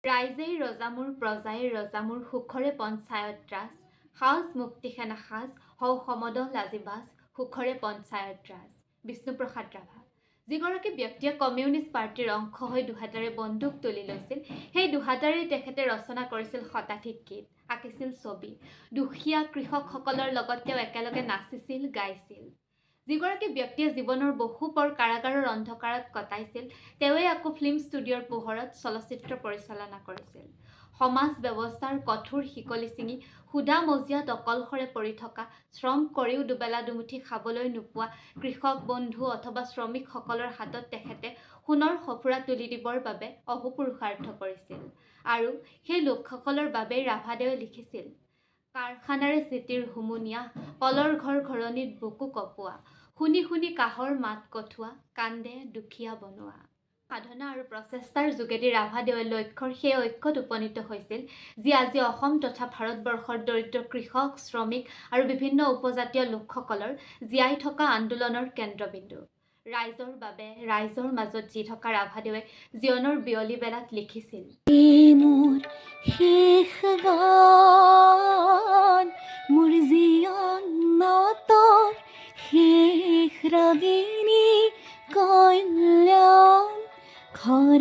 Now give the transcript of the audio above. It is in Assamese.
ৰাইজেই ৰজামোৰ প্ৰজাই ৰজামোৰ সুখৰে পঞ্চায়ত ৰাজ, সাজ মুক্তিখেন সাজ হও সমদল লাজিবাজ, সুখৰে পঞ্চায়ত ৰাজ। বিষ্ণু প্ৰসাদ ৰাভা। যিগৰাকী ব্যক্তিয়ে কমিউনিষ্ট পাৰ্টিৰ অংশ হৈ দুহাতাৰে বন্দুক তুলি লৈছিল, সেই দুহাতাৰেই তেখেতে ৰচনা কৰিছিল শতাধিক গীত, আঁকিছিল ছবি। দুখীয়া কৃষকসকলৰ লগত তেওঁ একেলগে নাচিছিল, গাইছিল। যিগৰাকী ব্যক্তিয়ে জীৱনৰ বহু পৰ কাৰাগাৰৰ অন্ধকাৰত কটাইছিল, তেওঁৱে আকৌ ফিল্ম ষ্টুডিঅ'ৰ পোহৰত চলচ্চিত্ৰ পৰিচালনা কৰিছিল। সমাজ ব্যৱস্থাৰ কঠোৰ শিকলি ছিঙি সুধা মজিয়াত অকলশৰে পৰি থকা, শ্ৰম কৰিও দুবেলা দুমুঠি খাবলৈ নোপোৱা কৃষক বন্ধু অথবা শ্ৰমিকসকলৰ হাতত তেখেতে সোণৰ সফুৰা তুলি দিবৰ বাবে অহোপুৰুষাৰ্থ কৰিছিল। আৰু সেই লোকসকলৰ বাবেই ৰাভাদেৱে লিখিছিল, কাৰখানাৰে চিটিৰ হুমুনিয়া, কলৰ ঘৰ ঘৰণিত বুকু কপোৱা, শুনি শুনি কাহৰ মাত কঠোৱা, কান্দে দুখীয়া বনোৱা। সাধনা আৰু প্ৰচেষ্টাৰ যোগেদি ৰাভাদেৱে লক্ষ্যৰ সেই ঐক্যত উপনীত হৈছিল, যি আজি অসম তথা ভাৰতবৰ্ষৰ দৰিদ্ৰ কৃষক, শ্ৰমিক আৰু বিভিন্ন উপজাতীয় লোকসকলৰ জীয়াই থকা আন্দোলনৰ কেন্দ্ৰবিন্দু। ৰাইজৰ বাবে, ৰাইজৰ মাজত জি থকা ৰাভাদেৱে জীৱনৰ বিয়লি বেলাত লিখিছিল, মোৰ শেষ গান, মোৰ জীৱনৰ শেষ ৰাগিনী কল্যাণ, ঘৰ